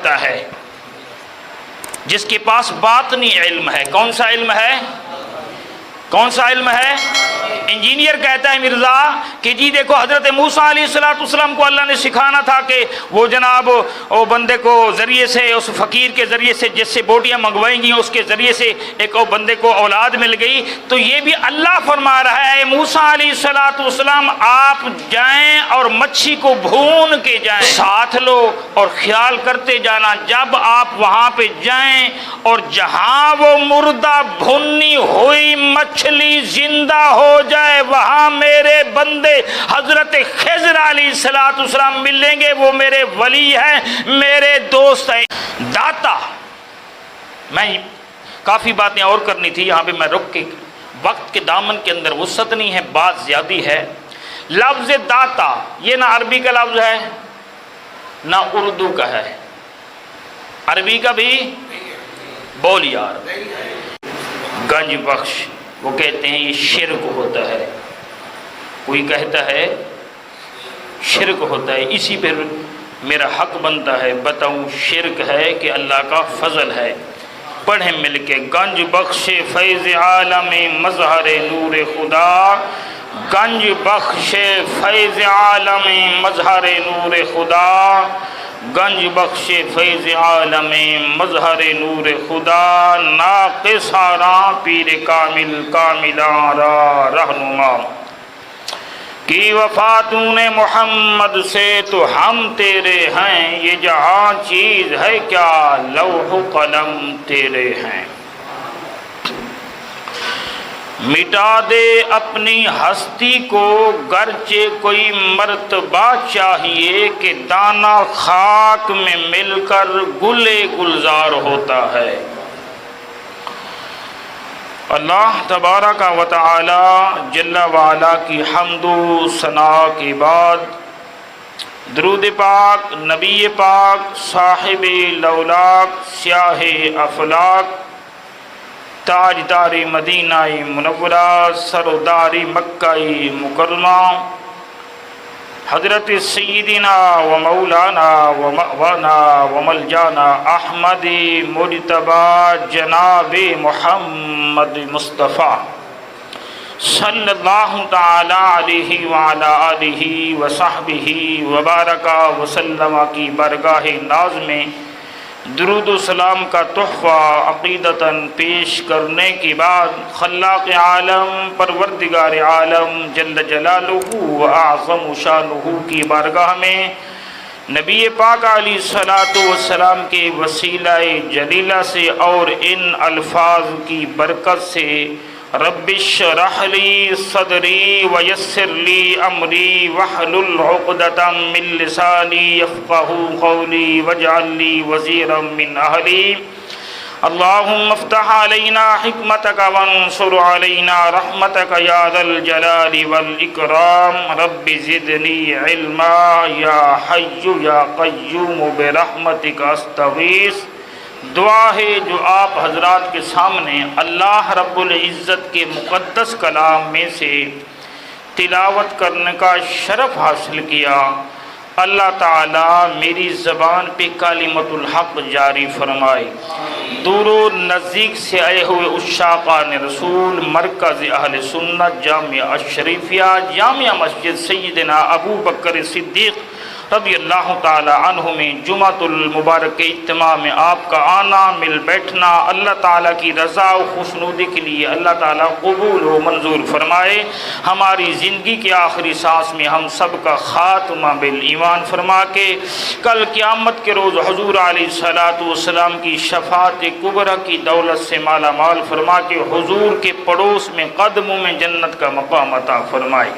ہوتا ہے جس کے پاس باطنی علم ہے۔ کون سا علم ہے؟ کون سا علم ہے؟ انجینئر کہتا ہے مرزا کہ جی دیکھو حضرت موسیٰ علیہ السلام کو اللہ نے سکھانا تھا کہ وہ جناب وہ بندے کو ذریعے سے اس فقیر کے ذریعے سے جس سے بوٹیاں منگوائیں گی اس کے ذریعے سے ایک وہ بندے کو اولاد مل گئی، تو یہ بھی اللہ فرما رہا ہے موسیٰ علیہ السلام آپ جائیں اور مچھی کو بھون کے جائیں، ساتھ لو اور خیال کرتے جانا، جب آپ وہاں پہ جائیں اور جہاں وہ مردہ بھنی ہوئی مچھلی زندہ ہو جائے وہاں میرے بندے حضرت خضر علیہ السلام ملیں گے، وہ میرے ولی ہیں، میرے دوست ہیں۔ داتا، میں کافی باتیں اور کرنی تھی، یہاں پہ میں رک کے وقت کے دامن کے اندر وسعت نہیں ہے، بات زیادہ ہے۔ لفظ داتا یہ نہ عربی کا لفظ ہے نہ اردو کا ہے، عربی کا بھی بول یار، گنج بخش، وہ کہتے ہیں یہ شرک ہوتا ہے، کوئی کہتا ہے شرک ہوتا ہے، اسی پر میرا حق بنتا ہے بتاؤں شرک ہے کہ اللہ کا فضل ہے۔ پڑھیں مل کے، گنج بخش فیض عالم مظہر نور خدا، گنج بخش فیض عالم مظہر نور خدا، گنج بخش فیض عالم مظہر نور خدا، ناقص آراں پیر کامل کاملاں را رہنما، کی وفاتوں نے محمد سے تو ہم تیرے ہیں، یہ جہاں چیز ہے کیا لوح و قلم تیرے ہیں۔ مٹا دے اپنی ہستی کو گرچہ کوئی مرتبہ چاہیے کہ دانہ خاک میں مل کر گلے گلزار ہوتا ہے۔ اللہ تبارک و تعالی جل وعلا کی حمد و ثنا کے بعد درود پاک نبی پاک صاحب لولاک سیاہ افلاک تاجدار مدینہ منورہ سردار مکہ مکرمہ حضرت سیدنا و مولانا و مأوانا و ملجانا احمد مجتبی جناب محمد مصطفیٰ صلی اللہ تعالی علیہ وعلا آلہ و صحبہ وبارک وسلم کی برگاہ ناز میں درود و سلام کا تحفہ عقیدتاً پیش کرنے کے بعد خلاق عالم پروردگار عالم جل جلالہ و اعظم شانہ کی بارگاہ میں نبی پاک علیہ السلام کے وسیلہ جلیلہ سے اور ان الفاظ کی برکت سے رب اشرح لی صدری ویسر لی امری واحلل عقدۃ من لسانی یفقہوا قولی واجعل لی وزیرا من اہلی اللہم افتح علینا حکمتک وانصر علینا رحمتک یا ذا الجلال والاکرام رب زدنی علما یا حی یا قیوم برحمتک استغیث۔ دعا ہے جو آپ حضرات کے سامنے اللہ رب العزت کے مقدس کلام میں سے تلاوت کرنے کا شرف حاصل کیا، اللہ تعالیٰ میری زبان پہ کلمۃ الحق جاری فرمائے۔ دور و نزدیک سے آئے ہوئے عشاقان رسول مرکز اہل سنت جامعہ اشریفیہ جامعہ مسجد سیدنا ابو بکر صدیق رضی اللہ تعالی عنہ میں جمعۃ المبارک کے اجتماع میں آپ کا آنا مل بیٹھنا اللہ تعالیٰ کی رضا و خوشنودی کے لیے اللہ تعالیٰ قبول و منظور فرمائے۔ ہماری زندگی کے آخری سانس میں ہم سب کا خاتمہ بالایمان فرما کے کل قیامت کے روز حضور علیہ السلام کی شفاعت کبریٰ کی دولت سے مالا مال فرما کے حضور کے پڑوس میں قدموں میں جنت کا مقام عطا فرمائے۔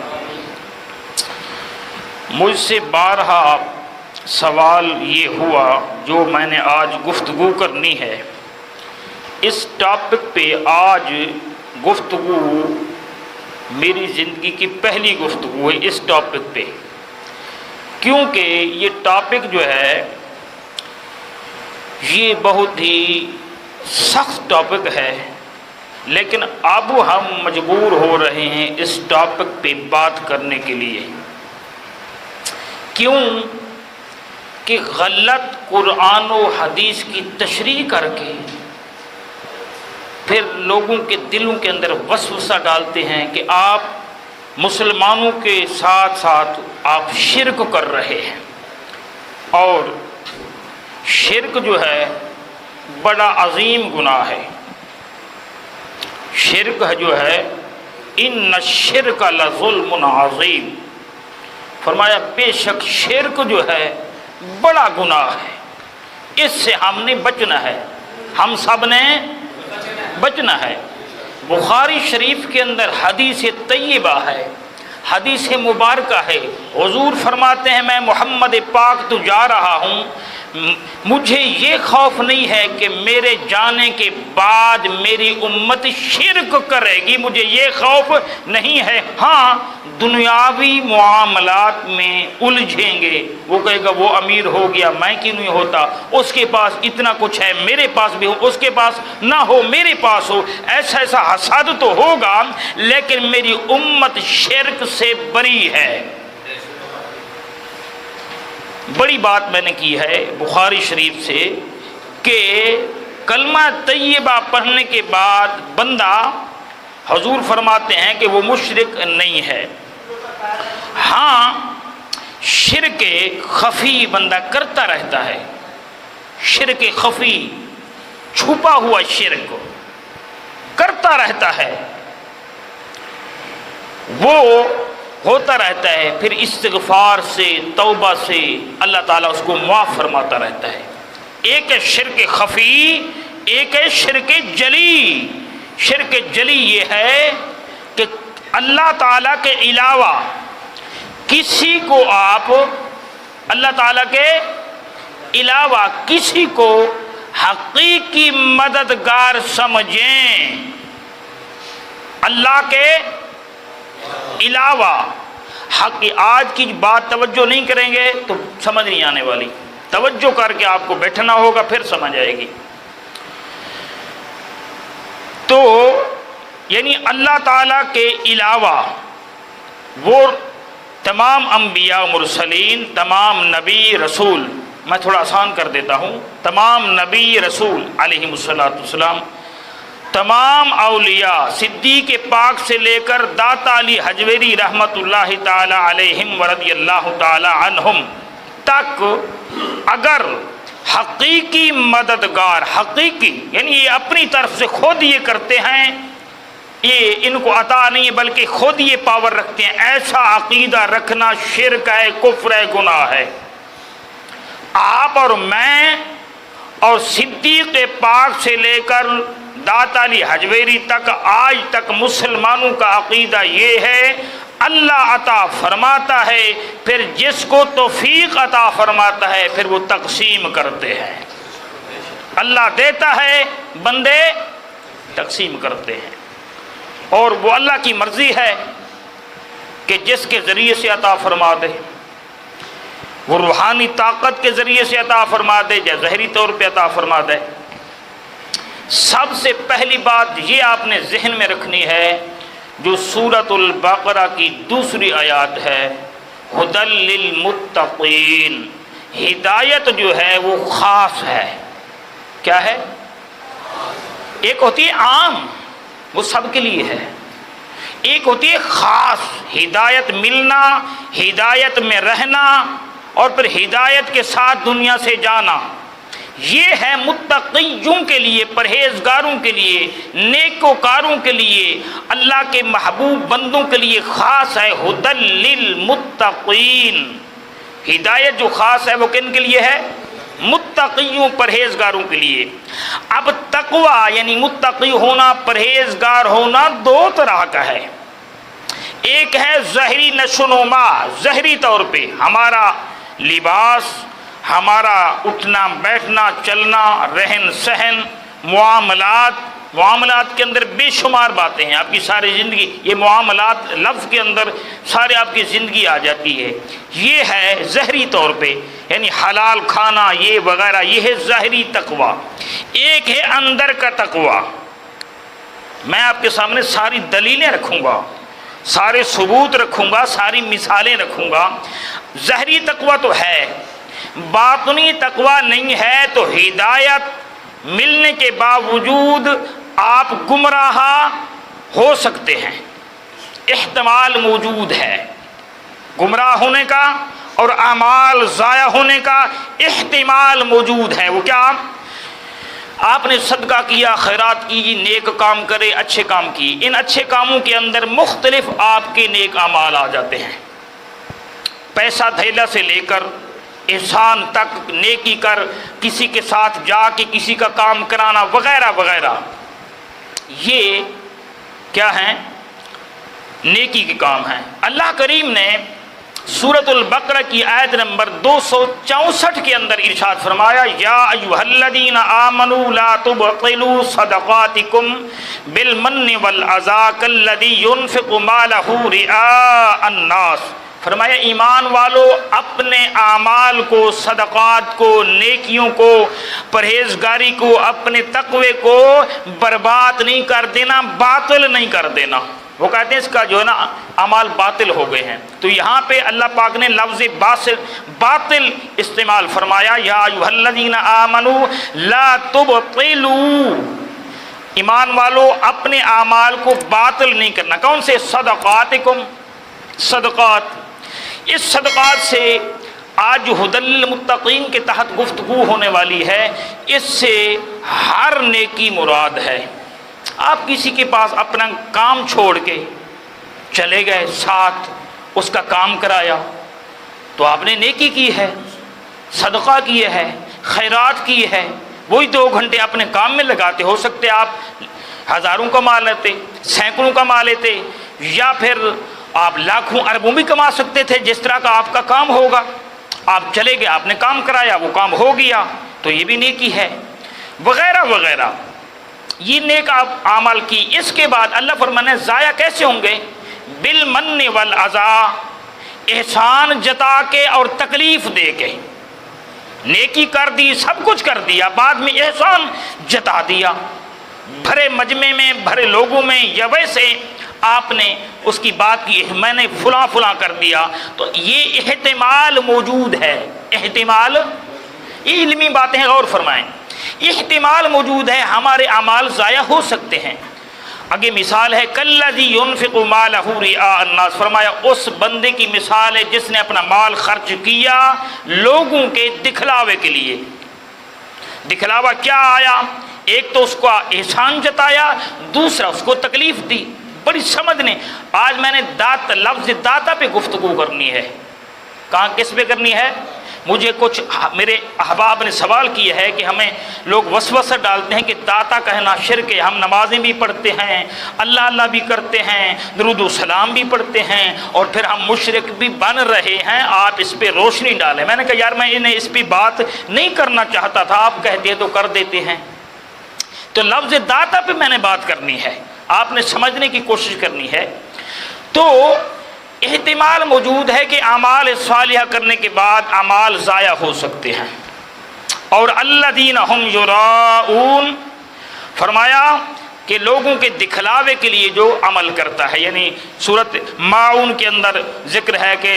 مجھ سے بارہا سوال یہ ہوا جو میں نے آج گفتگو کرنی ہے، اس ٹاپک پہ آج گفتگو میری زندگی کی پہلی گفتگو ہے اس ٹاپک پہ، کیونکہ یہ ٹاپک جو ہے یہ بہت ہی سخت ٹاپک ہے، لیکن اب ہم مجبور ہو رہے ہیں اس ٹاپک پہ بات کرنے کے لیے۔ کیوں کہ غلط قرآن و حدیث کی تشریح کر کے پھر لوگوں کے دلوں کے اندر وسوسہ ڈالتے ہیں کہ آپ مسلمانوں کے ساتھ ساتھ آپ شرک کر رہے ہیں. اور شرک جو ہے بڑا عظیم گناہ ہے. شرک جو ہے ان الشرک لظلم عظیم، فرمایا بے شک شرک جو ہے بڑا گناہ ہے، اس سے ہم نے بچنا ہے، ہم سب نے بچنا ہے. بخاری شریف کے اندر حدیث طیبہ ہے، حدیث مبارکہ ہے. حضور فرماتے ہیں میں محمد پاک تو جا رہا ہوں، مجھے یہ خوف نہیں ہے کہ میرے جانے کے بعد میری امت شرک کرے گی، مجھے یہ خوف نہیں ہے. ہاں دنیاوی معاملات میں الجھیں گے، وہ کہے گا وہ امیر ہو گیا میں کیوں نہیں ہوتا، اس کے پاس اتنا کچھ ہے میرے پاس بھی ہو، اس کے پاس نہ ہو میرے پاس ہو، ایسا ایسا حسد تو ہوگا، لیکن میری امت شرک سے بری ہے. بڑی بات میں نے کی ہے بخاری شریف سے کہ کلمہ طیبہ پڑھنے کے بعد بندہ، حضور فرماتے ہیں کہ وہ مشرک نہیں ہے. ہاں شرک خفی بندہ کرتا رہتا ہے، شرک خفی چھپا ہوا شرک کرتا رہتا ہے، وہ ہوتا رہتا ہے، پھر استغفار سے توبہ سے اللہ تعالیٰ اس کو معاف فرماتا رہتا ہے. ایک ہے شرک خفی، ایک ہے شرک جلی. شرک جلی یہ ہے کہ اللہ تعالیٰ کے علاوہ کسی کو آپ، اللہ تعالیٰ کے علاوہ کسی کو حقیقی مددگار سمجھیں. اللہ کے علاوہ حق. آج کی بات توجہ نہیں کریں گے تو سمجھ نہیں آنے والی، توجہ کر کے آپ کو بیٹھنا ہوگا پھر سمجھ آئے گی. تو یعنی اللہ تعالیٰ کے علاوہ وہ تمام انبیاء مرسلین، تمام نبی رسول، میں تھوڑا آسان کر دیتا ہوں، تمام نبی رسول علیہ السلام، تمام اولیاء صدیق پاک سے لے کر داتا علی حجویری رحمۃ اللہ تعالی علیہم ورضی اللہ تعالی عنہم تک اگر حقیقی مددگار، حقیقی یعنی یہ اپنی طرف سے خود یہ کرتے ہیں، یہ ان کو عطا نہیں ہے بلکہ خود یہ پاور رکھتے ہیں، ایسا عقیدہ رکھنا شرک ہے، کفر ہے، گناہ ہے. آپ اور میں اور صدیق پاک سے لے کر داتا علی حجویری تک آج تک مسلمانوں کا عقیدہ یہ ہے اللہ عطا فرماتا ہے، پھر جس کو توفیق عطا فرماتا ہے پھر وہ تقسیم کرتے ہیں. اللہ دیتا ہے، بندے تقسیم کرتے ہیں، اور وہ اللہ کی مرضی ہے کہ جس کے ذریعے سے عطا فرما دے، وہ روحانی طاقت کے ذریعے سے عطا فرما دے یا ظاہری طور پہ عطا فرما دے. سب سے پہلی بات یہ آپ نے ذہن میں رکھنی ہے جو سورۃ البقرہ کی دوسری آیات ہے، ھدی للمتقین. ہدایت جو ہے وہ خاص ہے. کیا ہے؟ ایک ہوتی ہے عام، وہ سب کے لیے ہے، ایک ہوتی ہے خاص، ہدایت ملنا، ہدایت میں رہنا اور پھر ہدایت کے ساتھ دنیا سے جانا. یہ ہے متقیوں کے لیے، پرہیزگاروں کے لیے، نیکوکاروں کے لیے، اللہ کے محبوب بندوں کے لیے خاص ہے. ھدی للمتقین. ہدایت جو خاص ہے وہ کن کے لیے ہے؟ متقیوں، پرہیزگاروں کے لیے. اب تقوی یعنی متقی ہونا، پرہیزگار ہونا دو طرح کا ہے. ایک ہے ظاہری نشوونما، ظاہری طور پہ ہمارا لباس، ہمارا اٹھنا بیٹھنا چلنا، رہن سہن، معاملات کے اندر بے شمار باتیں ہیں. آپ کی ساری زندگی یہ معاملات لفظ کے اندر سارے آپ کی زندگی آ جاتی ہے. یہ ہے ظاہری طور پہ یعنی حلال کھانا یہ وغیرہ، یہ ہے ظاہری تقوی. ایک ہے اندر کا تقوی. میں آپ کے سامنے ساری دلیلیں رکھوں گا، سارے ثبوت رکھوں گا، ساری مثالیں رکھوں گا. ظاہری تقوی تو ہے باطنی تقوی نہیں ہے تو ہدایت ملنے کے باوجود آپ گمراہ ہو سکتے ہیں، احتمال موجود ہے گمراہ ہونے کا اور اعمال ضائع ہونے کا احتمال موجود ہے۔ وہ کیا؟ آپ نے صدقہ کیا، خیرات کی، نیک کام کرے، اچھے کام کی، ان اچھے کاموں کے اندر مختلف آپ کے نیک اعمال آ جاتے ہیں، پیسہ دھیلا سے لے کر احسان تک، نیکی کر، کسی کے ساتھ جا کے کسی کا کام کرانا وغیرہ وغیرہ، یہ کیا ہیں؟ نیکی کے کام ہیں۔ اللہ کریم نے سورۃ البقرہ کی آیت نمبر 264 کے اندر ارشاد فرمایا، یا ایھا الذین آمنوا لا تبطلوا صدقاتکم بالمن والعذا کالذی ينفق مالہ رئاء الناس۔ فرمایا ایمان والو اپنے اعمال کو، صدقات کو، نیکیوں کو، پرہیزگاری کو، اپنے تقوی کو برباد نہیں کر دینا، باطل نہیں کر دینا۔ وہ کہتے ہیں اس کا جو ہے نا اعمال باطل ہو گئے ہیں، تو یہاں پہ اللہ پاک نے لفظ باطل استعمال فرمایا، یا ایھا الذین آمنوا لا تبطلوا، ایمان والو اپنے اعمال کو باطل نہیں کرنا۔ کون سے؟ صدقاتکم، صدقات۔ اس صدقات سے آج جو ھدی للمتقین کے تحت گفتگو ہونے والی ہے، اس سے ہر نیکی مراد ہے۔ آپ کسی کے پاس اپنا کام چھوڑ کے چلے گئے، ساتھ اس کا کام کرایا، تو آپ نے نیکی کی ہے، صدقہ کیا ہے، خیرات کی ہے۔ وہی 2 گھنٹے اپنے کام میں لگاتے، ہو سکتے آپ ہزاروں کما لیتے، سینکڑوں کما لیتے، یا پھر آپ لاکھوں اربوں بھی کما سکتے تھے، جس طرح کا آپ کا کام ہوگا۔ آپ چلے گئے، آپ نے کام کرایا، وہ کام ہو گیا، تو یہ بھی نیکی ہے، وغیرہ وغیرہ۔ یہ نیک اعمال کی۔ اس کے بعد اللہ فرمانے ضائع کیسے ہوں گے؟ بالمن والعذا، احسان جتا کے اور تکلیف دے کے۔ نیکی کر دی، سب کچھ کر دیا، بعد میں احسان جتا دیا، بھرے مجمع میں، بھرے لوگوں میں، یا ویسے آپ نے اس کی بات کی، میں نے فلاں فلاں کر دیا، تو یہ احتمال موجود ہے۔ احتمال، یہ علمی باتیں ہیں، غور فرمائیں، احتمال موجود ہے، ہمارے اعمال ضائع ہو سکتے ہیں۔ آگے مثال ہے، کالذی ينفق مالہ رئاء الناس، فرمایا اس بندے کی مثال ہے جس نے اپنا مال خرچ کیا لوگوں کے دکھلاوے کے لیے۔ دکھلاوا کیا آیا؟ ایک تو اس کو احسان جتایا، دوسرا اس کو تکلیف دی۔ بڑی سمجھنے، آج میں نے لفظ داتا پہ گفتگو کرنی ہے۔ کہاں، کس پہ کرنی ہے؟ مجھے کچھ میرے احباب نے سوال کیا ہے کہ ہمیں لوگ وسوسہ ڈالتے ہیں کہ داتا کہنا شرک ہے، ہم نمازیں بھی پڑھتے ہیں، اللہ اللہ بھی کرتے ہیں، درود و سلام بھی پڑھتے ہیں، اور پھر ہم مشرک بھی بن رہے ہیں، آپ اس پہ روشنی ڈالیں۔ میں نے کہا یار میں انہیں اس پہ بات نہیں کرنا چاہتا تھا، آپ کہتے ہیں تو کر دیتے ہیں۔ تو لفظ داتا پہ میں نے بات کرنی ہے، آپ نے سمجھنے کی کوشش کرنی ہے۔ تو احتمال موجود ہے کہ اعمال صالحہ کرنے کے بعد اعمال ضائع ہو سکتے ہیں۔ اور الذین ھم یراؤون، فرمایا کہ لوگوں کے دکھلاوے کے لیے جو عمل کرتا ہے، یعنی سورۃ ماعون کے اندر ذکر ہے کہ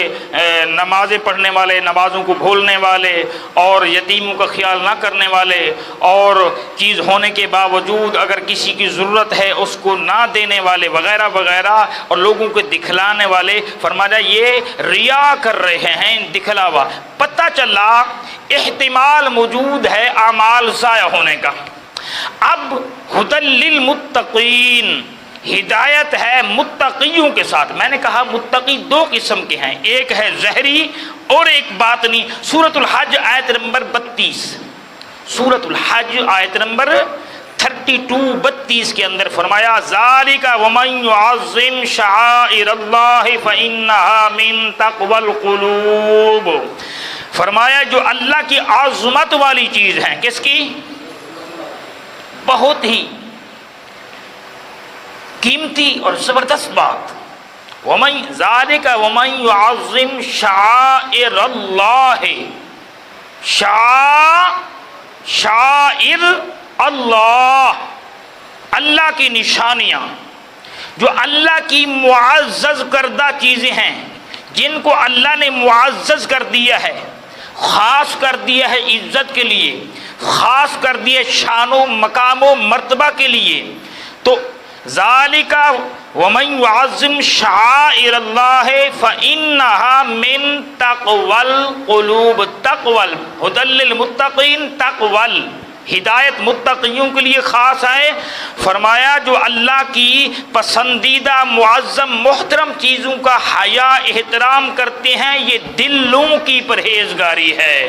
نمازیں پڑھنے والے، نمازوں کو بھولنے والے، اور یتیموں کا خیال نہ کرنے والے، اور چیز ہونے کے باوجود اگر کسی کی ضرورت ہے اس کو نہ دینے والے، وغیرہ وغیرہ، اور لوگوں کو دکھلانے والے، فرمایا یہ ریا کر رہے ہیں، دکھلاوا۔ پتہ چلا احتمال موجود ہے اعمال ضائع ہونے کا۔ اب ھدی للمتقین، ہدایت ہے متقیوں کے ساتھ۔ میں نے کہا متقی 2 قسم کے ہیں، ایک ہے ظاہری اور ایک باطنی۔ سورۃ الحج آیت نمبر 32، سورۃ الحج آیت نمبر 32 کے اندر فرمایا، ذالک ومن یعظم شعائر اللہ فانھا من تقوی القلوب۔ فرمایا جو اللہ کی عظمت والی چیز ہیں، کس کی؟ بہت ہی قیمتی اور زبردست بات۔ ذالک ومن یعظم شعائر اللہ، شعائر اللہ، اللہ کی نشانیاں، جو اللہ کی معزز کردہ چیزیں ہیں، جن کو اللہ نے معزز کر دیا ہے، خاص کر دیا ہے عزت کے لیے، خاص کر دیا شان و مقام و مرتبہ کے لیے. تو ذالک ومن يعظم شعائر اللہ فإنها من تقوى القلوب. تقوى هدى للمتقین، تقوى ہدایت متقیوں کے لیے خاص ہے. فرمایا جو اللہ کی پسندیدہ معظم محترم چیزوں کا حیا احترام کرتے ہیں یہ دلوں کی پرہیزگاری ہے.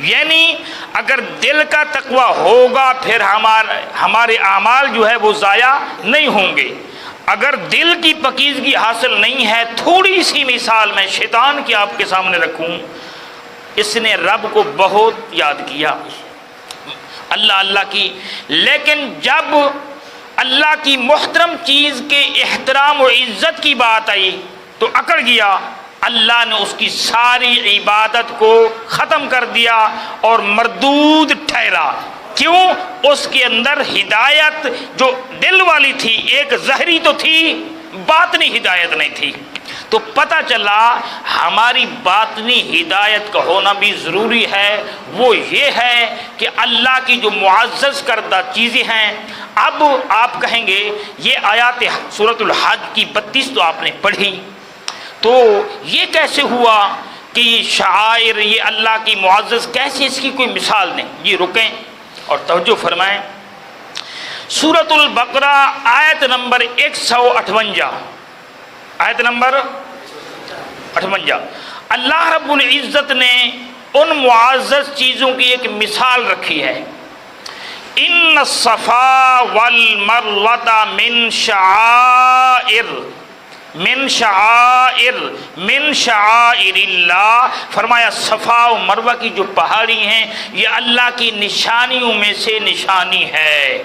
یعنی اگر دل کا تقوی ہوگا پھر ہمارے اعمال جو ہے وہ ضائع نہیں ہوں گے. اگر دل کی پاکیزگی حاصل نہیں ہے، تھوڑی سی مثال میں شیطان کی آپ کے سامنے رکھوں. اس نے رب کو بہت یاد کیا، اللہ اللہ کی، لیکن جب اللہ کی محترم چیز کے احترام و عزت کی بات آئی تو اکڑ گیا. اللہ نے اس کی ساری عبادت کو ختم کر دیا اور مردود ٹھہرا. کیوں؟ اس کے اندر ہدایت جو دل والی تھی، ایک ظاہری تو تھی، باطنی ہدایت نہیں تھی. تو پتہ چلا ہماری باطنی ہدایت کا ہونا بھی ضروری ہے. وہ یہ ہے کہ اللہ کی جو معزز کردہ چیزیں ہیں. اب آپ کہیں گے یہ آیات سورۃ الحج کی 32 تو آپ نے پڑھی، تو یہ کیسے ہوا کہ یہ شعائر، یہ اللہ کی معزز کیسے، اس کی کوئی مثال نہیں. یہ رکیں اور توجہ فرمائیں. سورۃ البقرہ آیت نمبر 158، آیت نمبر 58. اللہ رب العزت نے ان معزز چیزوں کی ایک مثال رکھی ہے. ان الصفا والمروہ من شعائر اللہ. فرمایا صفا و مروہ کی جو پہاڑی ہیں یہ اللہ کی نشانیوں میں سے نشانی ہے.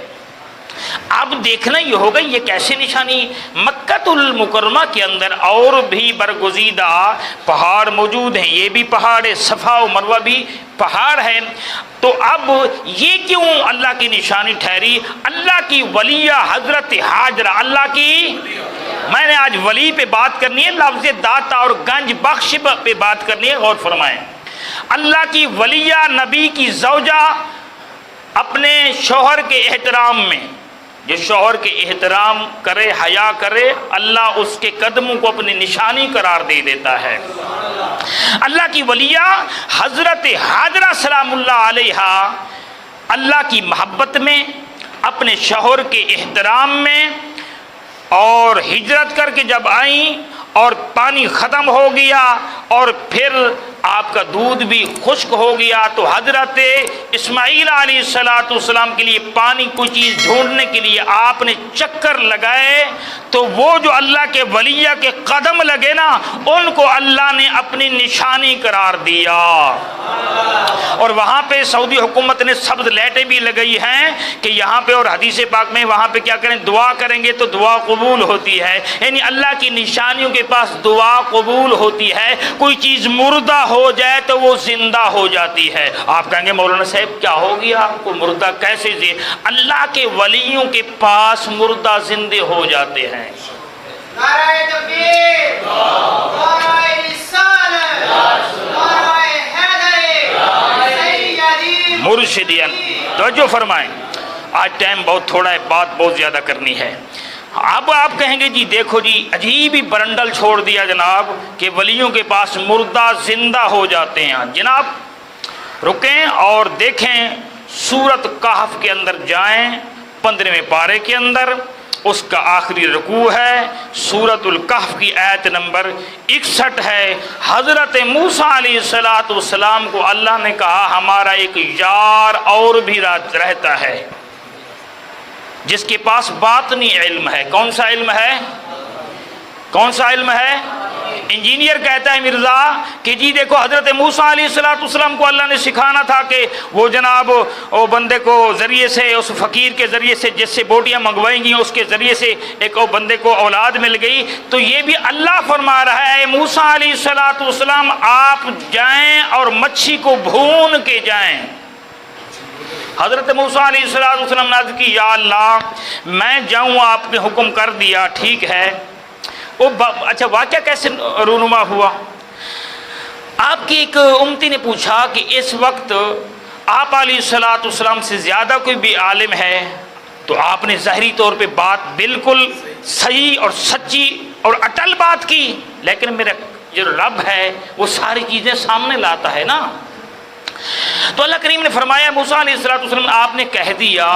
اب دیکھنا یہ ہوگا یہ کیسے نشانی. مکہ المکرمہ کے اندر اور بھی برگزیدہ پہاڑ موجود ہیں، یہ بھی پہاڑ ہے، صفا و مروہ بھی پہاڑ ہے. تو اب یہ کیوں اللہ کی نشانی ٹھہری؟ اللہ کی ولیہ حضرت ہاجرہ، اللہ کی، میں نے آج ولی پہ بات کرنی ہے، لفظ داتا اور گنج بخش پہ بات کرنی ہے، غور فرمائیں. اللہ کی ولیہ نبی کی زوجہ اپنے شوہر کے احترام میں، جو شوہر کے احترام کرے، حیا کرے، اللہ اس کے قدموں کو اپنی نشانی قرار دے دیتا ہے. اللہ کی ولیہ حضرت ہاجرہ سلام اللہ علیہا اللہ کی محبت میں، اپنے شوہر کے احترام میں، اور ہجرت کر کے جب آئیں اور پانی ختم ہو گیا اور پھر آپ کا دودھ بھی خشک ہو گیا تو حضرت اسماعیل علیہ السلام کے لیے پانی کوئی چیز ڈھونڈنے کے لیے آپ نے چکر لگائے تو وہ جو اللہ کے ولیہ کے قدم لگے نا ان کو اللہ نے اپنی نشانی قرار دیا. اور وہاں پہ سعودی حکومت نے سبز لائٹیں بھی لگائی ہیں کہ یہاں پہ، اور حدیث پاک میں وہاں پہ کیا کریں، دعا کریں گے تو دعا قبول ہوتی ہے. یعنی اللہ کی نشانیوں کے پاس دعا قبول ہوتی ہے. کوئی چیز مردہ ہو جائے تو وہ زندہ ہو جاتی ہے. آپ کہیں گے مولانا صاحب کیا ہو گیا آپ کو، مردہ کیسے اللہ کے ولیوں کے پاس مردہ زندے ہو جاتے ہیں. نعرہ تکبیر، نعرہ رسالت، نعرہ حیدری، سیدی مرشدین. توجہ فرمائیں، آج ٹائم بہت تھوڑا ہے، بات بہت زیادہ کرنی ہے. اب آپ کہیں گے جی دیکھو جی عجیب ہی برنڈل چھوڑ دیا جناب کہ ولیوں کے پاس مردہ زندہ ہو جاتے ہیں. جناب رکیں اور دیکھیں سورۃ کہف کے اندر جائیں، 15ویں پارے کے اندر اس کا آخری رکوع ہے. سورۃ الکہف کی آیت نمبر 61 ہے. حضرت موسیٰ علیہ السلام کو اللہ نے کہا ہمارا ایک یار اور بھی رہتا ہے جس کے پاس باطنی علم ہے. کون سا علم ہے؟ کون سا علم ہے؟ انجینئر کہتا ہے مرزا کہ جی دیکھو حضرت موسیٰ علیہ السلام کو اللہ نے سکھانا تھا کہ وہ جناب وہ بندے کو ذریعے سے، اس فقیر کے ذریعے سے جس سے بوٹیاں منگوائیں گی اس کے ذریعے سے ایک اور بندے کو اولاد مل گئی. تو یہ بھی اللہ فرما رہا ہے موسیٰ علیہ السلام آپ جائیں اور مچھی کو بھون کے جائیں. حضرت موسیٰ علیہ السلام نے عرض کی یا اللہ میں جاؤں، آپ نے حکم کر دیا ٹھیک ہے. اچھا واقعہ کیسے رونما ہوا؟ آپ کی ایک امتی نے پوچھا کہ اس وقت آپ علیہ الصلوۃ والسلام سے زیادہ کوئی بھی عالم ہے؟ تو آپ نے ظاہری طور پہ بات بالکل صحیح اور سچی اور اٹل بات کی، لیکن میرا جو رب ہے وہ ساری چیزیں سامنے لاتا ہے نا۔ تو اللہ کریم نے فرمایا موسیٰ علیہ السلام آپ نے کہہ دیا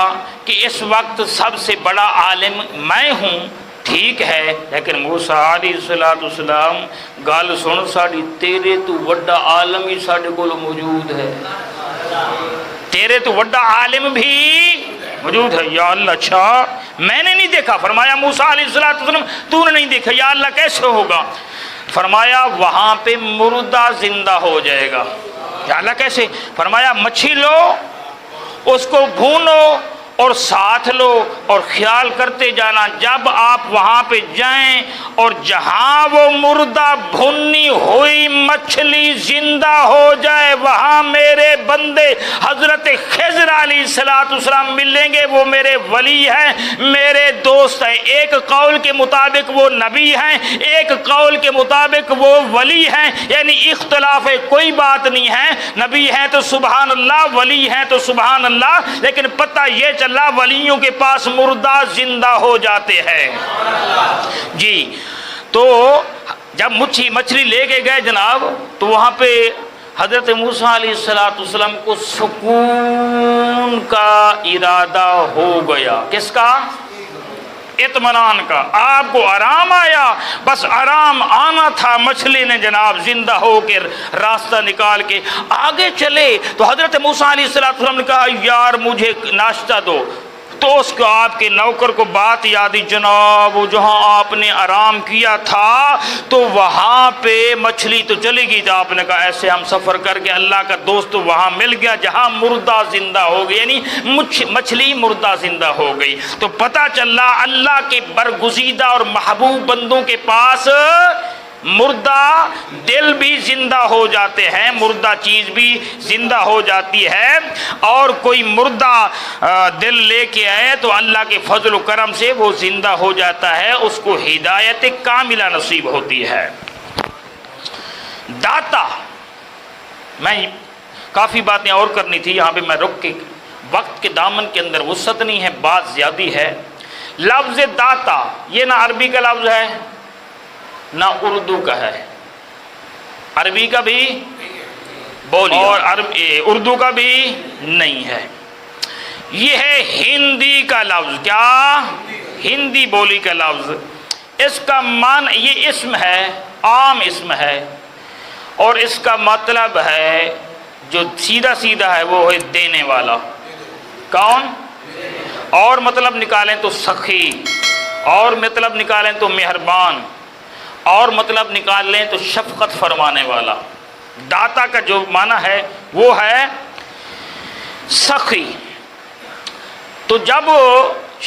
کہ اس وقت سب سے بڑا عالم میں ہوں، ٹھیک ہے، لیکن موسیٰ علیہ السلام گل سن ساڑی، تیرے تو وڈا عالم ہی ساڑے کول موجود ہے، تیرے تو وڈا عالم بھی موجود ہے۔ یا اللہ، اچھا میں نے نہیں دیکھا۔ فرمایا موسیٰ علیہ السلام تو نے نہیں دیکھا؟ یا اللہ کیسے ہوگا؟ فرمایا وہاں پہ مردہ زندہ ہو جائے گا۔ یا اللہ کیسے؟ فرمایا مچھی لو، اس کو بھونو اور ساتھ لو اور خیال کرتے جانا، جب آپ وہاں پہ جائیں اور جہاں وہ مردہ بھنی ہوئی مچھلی زندہ ہو جائے وہاں میرے بندے حضرت خضر علیہ السلام ملیں گے۔ وہ میرے ولی ہیں، میرے دوست ہیں۔ ایک قول کے مطابق وہ نبی ہیں، ایک قول کے مطابق وہ ولی ہیں، یعنی اختلاف ہے، کوئی بات نہیں ہے۔ نبی ہیں تو سبحان اللہ، ولی ہیں تو سبحان اللہ، لیکن پتہ یہ چلا ولیوں کے پاس مردہ زندہ ہو جاتے ہیں جی۔ تو جب مچھلی لے کے گئے جناب، تو وہاں پہ حضرت موسیٰ علیہ السلام کو سکون کا ارادہ ہو گیا۔ کس کا؟ اطمینان کا۔ آپ کو آرام آیا، بس آرام آنا تھا۔ مچھلی نے جناب زندہ ہو کے راستہ نکال کے آگے چلے، تو حضرت موسیٰ علیہ السلام نے کہا یار مجھے ناشتہ دو۔ تو اس کو آپ کے نوکر کو بات یاد آئی، جناب وہ جہاں آپ نے آرام کیا تھا تو وہاں پہ مچھلی تو چلی گئی تھی۔ آپ نے کہا ایسے ہم سفر کر کے اللہ کا دوست وہاں مل گیا جہاں مردہ زندہ ہو گئی، یعنی مچھلی مردہ زندہ ہو گئی۔ تو پتہ چلا اللہ کے برگزیدہ اور محبوب بندوں کے پاس مردہ دل بھی زندہ ہو جاتے ہیں، مردہ چیز بھی زندہ ہو جاتی ہے، اور کوئی مردہ دل لے کے آئے تو اللہ کے فضل و کرم سے وہ زندہ ہو جاتا ہے، اس کو ہدایت کاملہ نصیب ہوتی ہے۔ داتا، میں کافی باتیں اور کرنی تھی، یہاں پہ میں رک کے وقت کے دامن کے اندر وسعت نہیں ہے، بات زیادہ ہے۔ لفظ داتا یہ نہ عربی کا لفظ ہے نہ اردو کا ہے، عربی کا بھی بولی اور اردو کا بھی نہیں ہے، یہ ہے ہندی کا لفظ۔ کیا؟ ہندی بولی کا لفظ۔ اس کا معنی، یہ اسم ہے، عام اسم ہے، اور اس کا مطلب ہے جو سیدھا سیدھا ہے وہ ہے دینے والا۔ کون؟ اور مطلب نکالیں تو سخی، اور مطلب نکالیں تو مہربان، اور مطلب نکال لیں تو شفقت فرمانے والا۔ داتا کا جو معنی ہے وہ ہے سخی۔ تو جب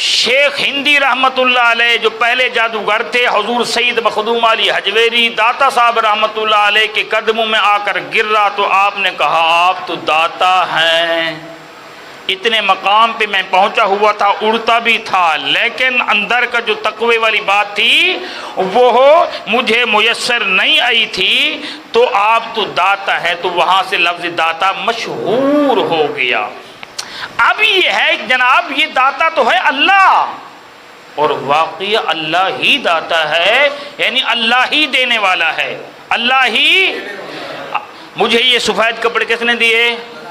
شیخ ہندی رحمت اللہ علیہ جو پہلے جادوگر تھے، حضور سید مخدوم علی حجویری داتا صاحب رحمت اللہ علیہ کے قدموں میں آ کر گر رہا، تو آپ نے کہا آپ تو داتا ہیں۔ اتنے مقام پہ میں پہنچا ہوا تھا، اڑتا بھی تھا، لیکن اندر کا جو تقوی والی بات تھی وہ مجھے میسر نہیں آئی تھی، تو آپ تو داتا ہے، تو وہاں سے لفظ داتا مشہور ہو گیا۔ اب یہ ہے جناب، یہ داتا تو ہے اللہ، اور واقعی اللہ ہی داتا ہے، یعنی اللہ ہی دینے والا ہے، اللہ ہی۔ مجھے یہ سفید کپڑے کس نے دیے؟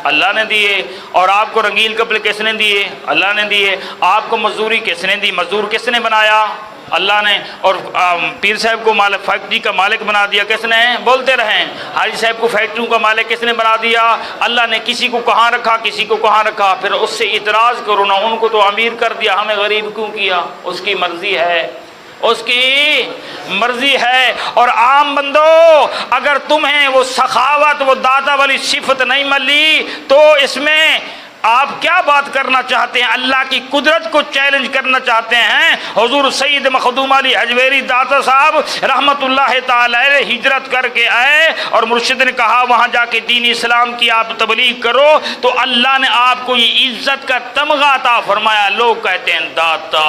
اللہ نے دیے۔ اور آپ کو رنگین کپڑے کس نے دیے؟ اللہ نے دیے۔ آپ کو مزدوری کس نے دی؟ مزدور کس نے بنایا؟ اللہ نے۔ اور پیر صاحب کو مالک فیکٹری کا مالک بنا دیا کس نے؟ بولتے رہیں۔ حاجی صاحب کو فیکٹریوں کا مالک کس نے بنا دیا؟ اللہ نے۔ کسی کو کہاں رکھا، کسی کو کہاں رکھا؟ پھر اس سے اعتراض کرو نا، ان کو تو امیر کر دیا، ہمیں غریب کیوں کیا؟ اس کی مرضی ہے، اس کی مرضی ہے۔ اور عام بندو، اگر تمہیں وہ سخاوت، وہ داتا والی صفت نہیں ملی تو اس میں آپ کیا بات کرنا چاہتے ہیں؟ اللہ کی قدرت کو چیلنج کرنا چاہتے ہیں؟ حضور سید مخدوم علی حجویری داتا صاحب رحمت اللہ تعالی علیہ ہجرت کر کے آئے، اور مرشد نے کہا وہاں جا کے دین اسلام کی آپ تبلیغ کرو، تو اللہ نے آپ کو یہ عزت کا تمغہ عطا فرمایا۔ لوگ کہتے ہیں داتا،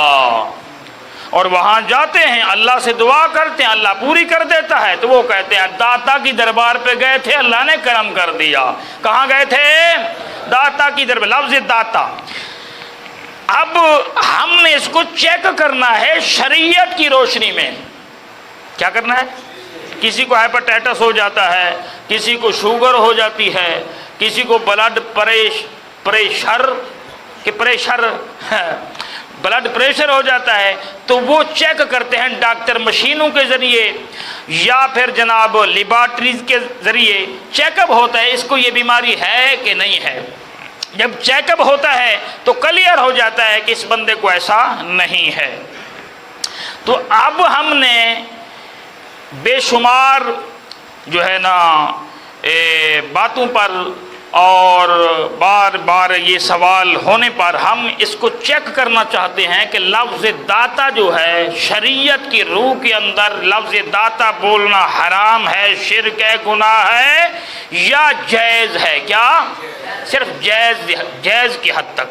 اور وہاں جاتے ہیں اللہ سے دعا کرتے ہیں، اللہ پوری کر دیتا ہے، تو وہ کہتے ہیں داتا کی دربار پہ گئے تھے اللہ نے کرم کر دیا۔ کہاں گئے تھے؟ داتا کی دربار، لفظ داتا۔ اب ہم نے اس کو چیک کرنا ہے شریعت کی روشنی میں۔ کیا کرنا ہے؟ کسی کو ہیپاٹائٹس ہو جاتا ہے، کسی کو شوگر ہو جاتی ہے، کسی کو بلڈ بلڈ پریشر ہو جاتا ہے، تو وہ چیک کرتے ہیں ڈاکٹر مشینوں کے ذریعے یا پھر جناب لیبارٹریز کے ذریعے چیک اپ ہوتا ہے اس کو یہ بیماری ہے کہ نہیں ہے۔ جب چیک اپ ہوتا ہے تو کلیئر ہو جاتا ہے کہ اس بندے کو ایسا نہیں ہے۔ تو اب ہم نے بے شمار جو ہے نا باتوں پر اور بار بار یہ سوال ہونے پر ہم اس کو چیک کرنا چاہتے ہیں کہ لفظ داتا جو ہے شریعت کی روح کے اندر لفظ داتا بولنا حرام ہے، شرک ہے، گناہ ہے یا جائز ہے؟ کیا صرف جائز کی حد تک؟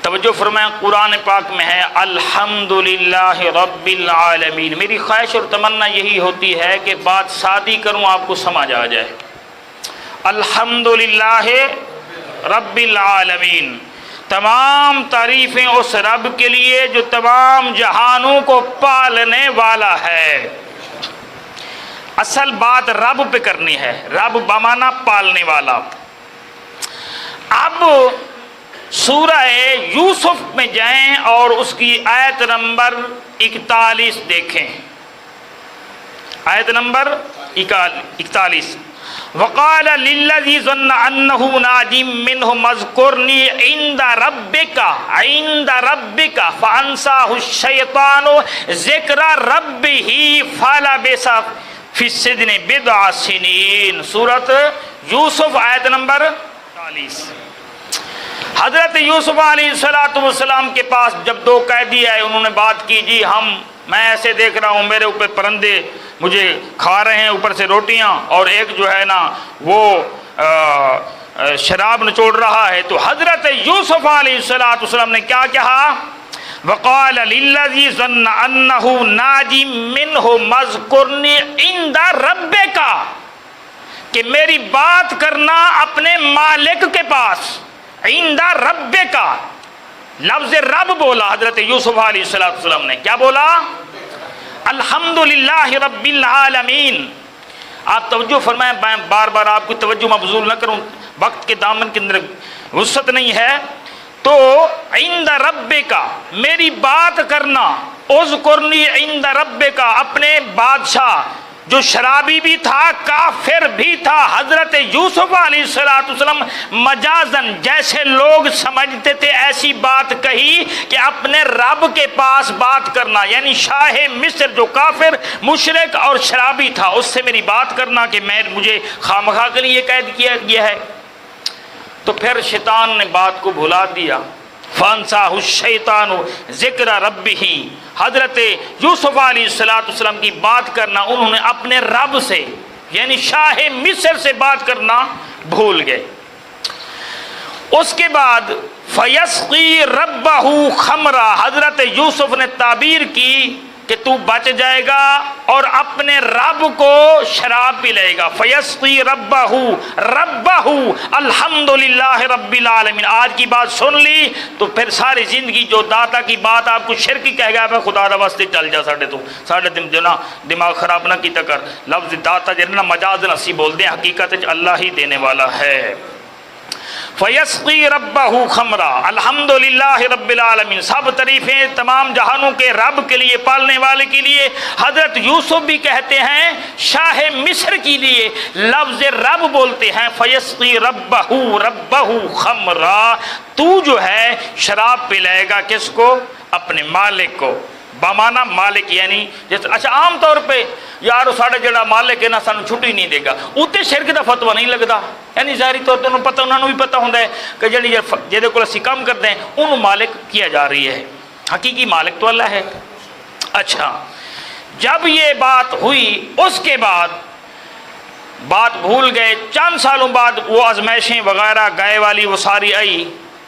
توجہ فرمائیں، قرآن پاک میں ہے الحمدللہ رب العالمین۔ میری خواہش اور تمنا یہی ہوتی ہے کہ بات سادی کروں آپ کو سمجھ آ جائے۔ الحمدللہ رب العالمین، تمام تعریفیں اس رب کے لیے جو تمام جہانوں کو پالنے والا ہے۔ اصل بات رب پہ کرنی ہے، رب بمانا پالنے والا۔ اب سورہ یوسف میں جائیں اور اس کی آیت نمبر 41 دیکھیں۔ آیت نمبر 41، وقال للذی ظن انہ ناج منہ اذکرنی عند ربک فانساہ الشیطان ذکر ربہ فلبث فی السجن بضع سنین۔ سورۃ یوسف آیت نمبر 41۔ حضرت یوسف علیہ السلام کے پاس جب دو قیدی آئے، انہوں نے بات کی، جی میں ایسے دیکھ رہا ہوں میرے اوپر پرندے مجھے کھا رہے ہیں اوپر سے روٹیاں، اور ایک جو ہے نا وہ شراب نچوڑ رہا ہے۔ تو حضرت یوسف علیہ السلام نے کیا کہا؟ وقال للذی ظن انہ ناج منہ اذکرنی عند ربک، کہ میری بات کرنا اپنے مالک کے پاس، عند ربک، لفظ رب بولا حضرت یوسف علیہ السلام نے۔ کیا بولا؟ الحمدللہ رب العالمین۔ آپ توجہ فرمائیں، میں بار بار آپ کو توجہ مبذول نہ کروں، وقت کے دامن کے اندر وسعت نہیں ہے۔ تو عند ربک، میری بات کرنا، اذکرنی عند ربک، اپنے بادشاہ جو شرابی بھی تھا، کافر بھی تھا، حضرت یوسف علیہ السلام مجازن جیسے لوگ سمجھتے تھے ایسی بات کہی کہ اپنے رب کے پاس بات کرنا، یعنی شاہ مصر جو کافر مشرک اور شرابی تھا اس سے میری بات کرنا کہ مجھے خامخواہ کے لیے قید کیا گیا ہے۔ تو پھر شیطان نے بات کو بھلا دیا، فانساہ الشیطان ذکر ربہ، حضرت یوسف علیہ السلام کی بات کرنا انہوں نے اپنے رب سے یعنی شاہ مصر سے بات کرنا بھول گئے۔ اس کے بعد فیسقی ربہ خمرا، حضرت یوسف نے تعبیر کی کہ تو بچ جائے گا اور اپنے رب کو شراب پلائے گا۔ فیسقی ربہ الحمدللہ رب العالمین۔ آج کی بات سن لی تو پھر ساری زندگی جو داتا کی بات آپ کو شرکی کہہ گیا، میں خدا دا واسطے چل جا ساڑھے دماغ خراب نہ کی تکر۔ لفظ داتا جنہاں مجاز نسی بول دیں، حقیقت اللہ ہی دینے والا ہے۔ فیسقی ربہ خمرا الحمدللہ رب العالمین، سب تعریفیں تمام جہانوں کے رب کے لیے، پالنے والے کے لیے۔ حضرت یوسف بھی کہتے ہیں شاہ مصر کے لیے لفظ رب بولتے ہیں، فیسقی ربہ خمرا، تو جو ہے شراب پلائے گا کس کو؟ اپنے مالک کو۔ بمانا مالک یعنی جیسے اچھا عام طور پہ یار ساڑھے جڑا مالک ہے نا سانو چھٹی نہیں دے گا، اتنے شرک دا فتویٰ نہیں لگتا، یعنی ظاہری طور پر پتہ انہوں نے بھی پتہ ہوتا ہے کہ جڑی جہدے کو اسی کام کرتے ہیں انہوں مالک کیا جا رہی ہے، حقیقی مالک تو اللہ ہے۔ اچھا جب یہ بات ہوئی اس کے بعد بات بھول گئے، چند سالوں بعد وہ آزمائشیں وغیرہ گائے والی وہ ساری آئی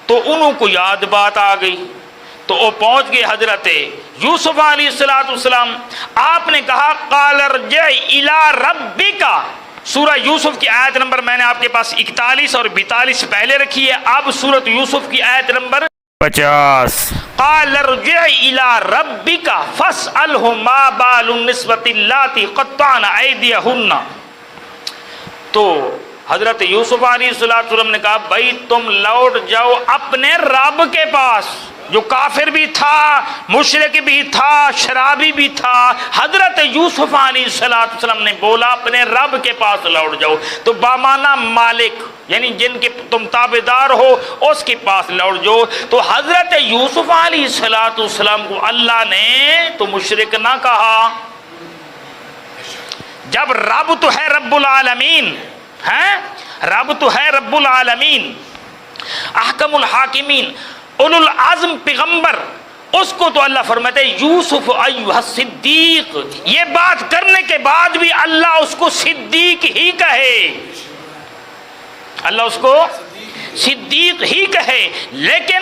تو انہوں کو یاد بات آ گئی، تو وہ پہنچ گئے حضرت یوسف علیہ السلام. آپ نے کہا قال ارجع الی ربک. سورہ یوسف کی آیت نمبر میں نے آپ کے پاس 41 اور 42 پہلے رکھی ہے. اب سورۃ یوسف کی آیت نمبر 50. قال ارجع الی ربک فاسألہ ما بال النسوۃ اللاتی قطعن ایدیہن. تو حضرت یوسف علیہ السلام نے کہا بھائی تم لوٹ جاؤ اپنے رب کے پاس. جو کافر بھی تھا، مشرک بھی تھا، شرابی بھی تھا، حضرت یوسف علیہ السلام نے بولا اپنے رب کے پاس لوٹ جاؤ. تو بامانہ مالک یعنی جن کے تم تابعدار ہو اس کے پاس لوٹ جاؤ. تو حضرت یوسف علیہ السلام کو اللہ نے تو مشرک نہ کہا. جب رب تو ہے رب العالمین، ہیں رب تو ہے رب العالمین، احکم الحاکمین، اولو العزم پیغمبر، اس کو تو اللہ فرماتے یوسف ایھا الصدیق. یہ بات کرنے کے بعد بھی اللہ اس کو صدیق ہی کہے، اللہ اس کو صدیق ہی کہے. لیکن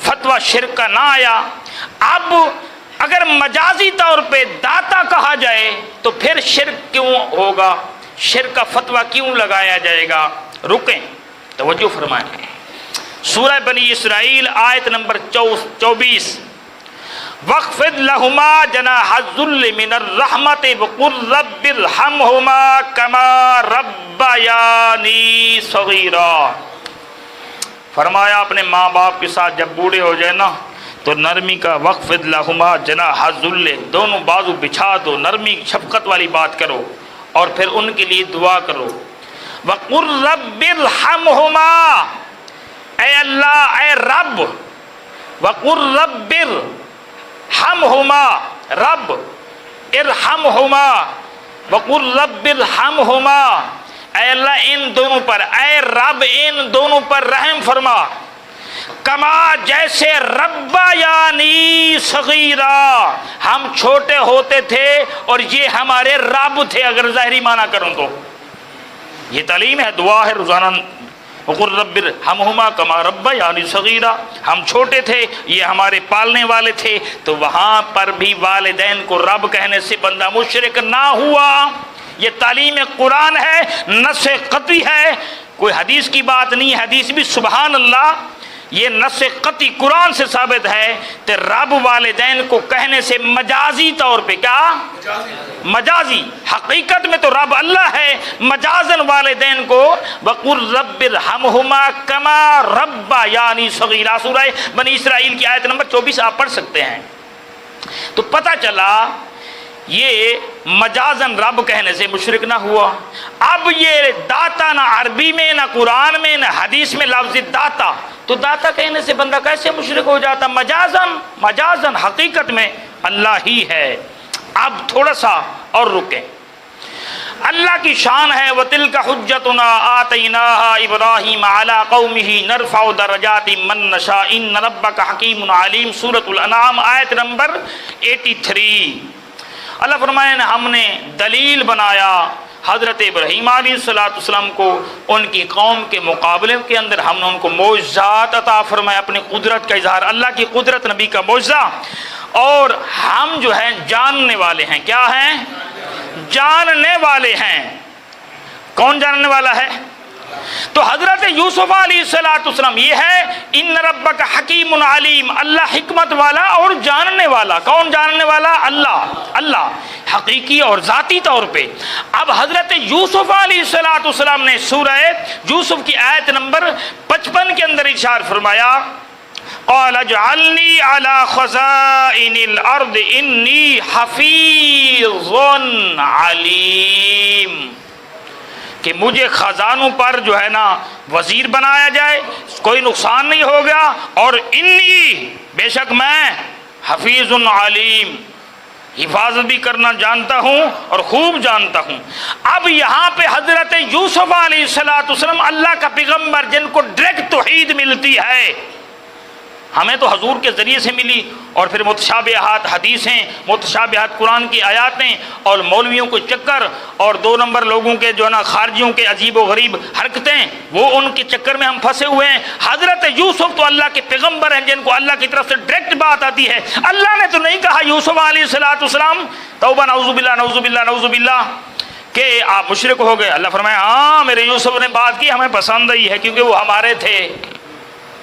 فتویٰ شرک کا نہ آیا. اب اگر مجازی طور پہ داتا کہا جائے تو پھر شرک کیوں ہوگا؟ شرک کا فتویٰ کیوں لگایا جائے گا؟ رکیں، توجہ فرمائیں. سورہ بنی اسرائیل آیت نمبر 24. وَاخْفِضْ لَهُمَا جَنَاحَ الذُّلِّ مِنَ الرَّحْمَةِ وَقُلْ رَبِّ ارْحَمْهُمَا كَمَا رَبَّيَانِي صَغِيرًا. فرمایا اپنے ماں باپ کے ساتھ جب بوڑھے ہو جائے نا تو نرمی کا وَاخْفِضْ لَهُمَا جَنَاحَ الذُّلِّ، دونوں بازو بچھا دو، نرمی شفقت والی بات کرو اور پھر ان کے لیے دعا کرو. وَقُلْ رَبِّ ارْحَمْهُمَا، اے اللہ اے رب، وَقُلْ رَبِّ ارْحَمْهُمَا، رب ارحمہما، وَقُلْ رَبِّ ارْحَمْهُمَا، اے اللہ ان دونوں پر، اے رب ان دونوں پر رحم فرما. کما جیسے ربا یعنی صغیرہ، ہم چھوٹے ہوتے تھے اور یہ ہمارے رب تھے. اگر ظاہری معنی کروں تو یہ تعلیم ہے، دعا ہے روزانہ. وَقُلْ رَبِّ ارْحَمْهُمَا كَمَا رَبَّيَانِي صَغِيرًا، ہم چھوٹے تھے یہ ہمارے پالنے والے تھے. تو وہاں پر بھی والدین کو رب کہنے سے بندہ مشرک نہ ہوا. یہ تعلیم قرآن ہے، نص قطعی ہے، کوئی حدیث کی بات نہیں. حدیث بھی سبحان اللہ یہ نص قطعی قرآن سے ثابت ہے کہ رب والدین کو کہنے سے مجازی طور پہ، کیا مجازی، حقیقت میں تو رب اللہ ہے، مجازن والدین کو وَقُلْ رَبِّ ارْحَمْهُمَا كَمَا رَبَّيَانِي صَغِيرًا. سورہ بنی اسرائیل کی آیت نمبر 24 آپ پڑھ سکتے ہیں. تو پتہ چلا یہ مجازن رب کہنے سے مشرک نہ ہوا. اب یہ داتا نہ عربی میں نہ قرآن میں نہ حدیث میں لفظ داتا، تو داتا کہنے سے بندہ کیسے مشرک ہو جاتا؟ مجازن حقیقت میں اللہ ہی ہے. اب تھوڑا سا اور رکیں. اللہ کی شان ہے وَتِلْكَ حُجَّتُنَا آتَيْنَاهَا إِبْرَاهِيمَ عَلَىٰ قَوْمِهِ نَرْفَعُ دَرَجَاتٍ مَّن نَّشَاءُ إِنَّ رَبَّكَ حَكِيمٌ عَلِيمٌ. سورۃ الانعام آیت نمبر 83. اللہ فرمائے ہم نے دلیل بنایا حضرت ابراہیم علیہ السلام کو ان کی قوم کے مقابلے کے اندر. ہم نے ان کو معجزات عطا فرمایا، اپنی قدرت کا اظہار، اللہ کی قدرت، نبی کا معجزہ. اور ہم جو ہیں جاننے والے ہیں. کیا ہیں؟ جاننے والے ہیں. کون جاننے والا ہے؟ تو حضرت یوسف علیہ السلام یہ ہے ان ربک حکیم علیم، اللہ حکمت والا اور جاننے والا. کون جاننے والا؟ اللہ حقیقی اور ذاتی طور پہ. اب حضرت یوسف علیہ السلام نے سورہ یوسف کی آیت نمبر 55 کے اندر ارشاد فرمایا قال اجعلنی علی خزائن الارض انی حفیظ علیم، کہ مجھے خزانوں پر جو ہے نا وزیر بنایا جائے، کوئی نقصان نہیں ہوگا. اور انی، بے شک میں حفیظ علیم، حفاظت بھی کرنا جانتا ہوں اور خوب جانتا ہوں. اب یہاں پہ حضرت یوسف علیہ السلام اللہ کا پیغمبر جن کو ڈائریکٹ توحید ملتی ہے، ہمیں تو حضور کے ذریعے سے ملی، اور پھر متشابہات حدیثیں، متشابہات قرآن کی آیاتیں، اور مولویوں کو چکر، اور 2 نمبر لوگوں کے جو ہے نا خارجیوں کے عجیب و غریب حرکتیں، وہ ان کے چکر میں ہم پھنسے ہوئے ہیں۔ حضرت یوسف تو اللہ کے پیغمبر ہیں جن کو اللہ کی طرف سے ڈائریکٹ بات آتی ہے۔ اللہ نے تو نہیں کہا یوسف علیہ السلام توبہ نعوذ باللہ نعوذ باللہ نعوذ باللہ کہ آپ مشرک ہو گئے۔ اللہ فرمایا ہاں میرے یوسف نے بات کی، ہمیں پسند آئی ہے کیونکہ وہ ہمارے تھے،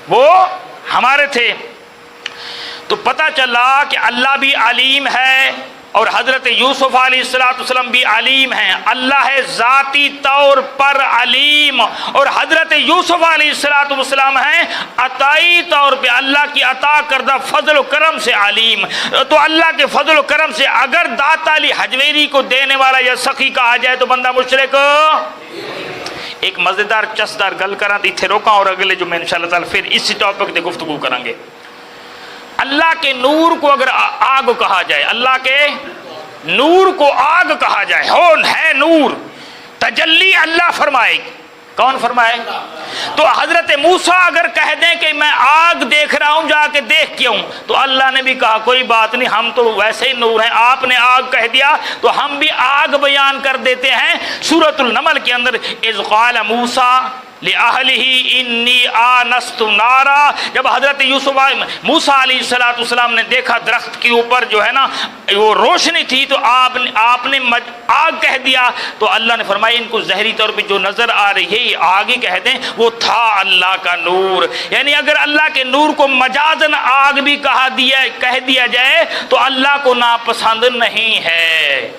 وہ ہمارے تھے۔ تو پتہ چلا کہ اللہ بھی علیم ہے اور حضرت یوسف علیہ السلام بھی علیم ہیں۔ اللہ ہے ذاتی طور پر علیم، اور حضرت یوسف علیہ السلام ہیں عطائی طور پہ اللہ کی عطا کردہ فضل و کرم سے علیم۔ تو اللہ کے فضل و کرم سے اگر داتا علی حجویری کو دینے والا یا سخی کہا جائے تو بندہ مشرک۔ ایک مزیدار چسدار گل کراں تے ایتھے روکاں، اور اگلے جو میں انشاءاللہ تعالی پھر اسی ٹاپک تے گفتگو کریں گے۔ اللہ کے نور کو اگر آگ کہا جائے، اللہ کے نور کو آگ کہا جائے، ہے نور، تجلی اللہ فرمائے، کون فرمائے؟ تو حضرت موسیٰ اگر کہہ دیں کہ میں آگ دیکھ رہا ہوں، جا کے دیکھ کے ہوں، تو اللہ نے بھی کہا کوئی بات نہیں، ہم تو ویسے ہی نور ہیں، آپ نے آگ کہہ دیا تو ہم بھی آگ بیان کر دیتے ہیں۔ سورۃ النمل کے اندر اذ قال موسیٰ لِأَهْلِهِ إِنِّي آنَسْتُ نَارًا، جب حضرت موسیٰ علیہ السلام نے دیکھا درخت کے اوپر جو ہے نا وہ روشنی تھی تو آپ نے آگ کہہ دیا، تو اللہ نے فرمایا ان کو ظاہری طور پہ جو نظر آ رہی ہے یہ آگ ہی کہہ دیں، وہ تھا اللہ کا نور۔ یعنی اگر اللہ کے نور کو مجازن آگ بھی کہہ دیا جائے تو اللہ کو ناپسند نہیں ہے۔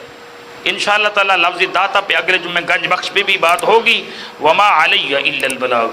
انشاءاللہ تعالی لفظ داتا پہ اگلے جمعے گنج بخش پہ بھی بات ہوگی۔ وما علی الا البلاغ۔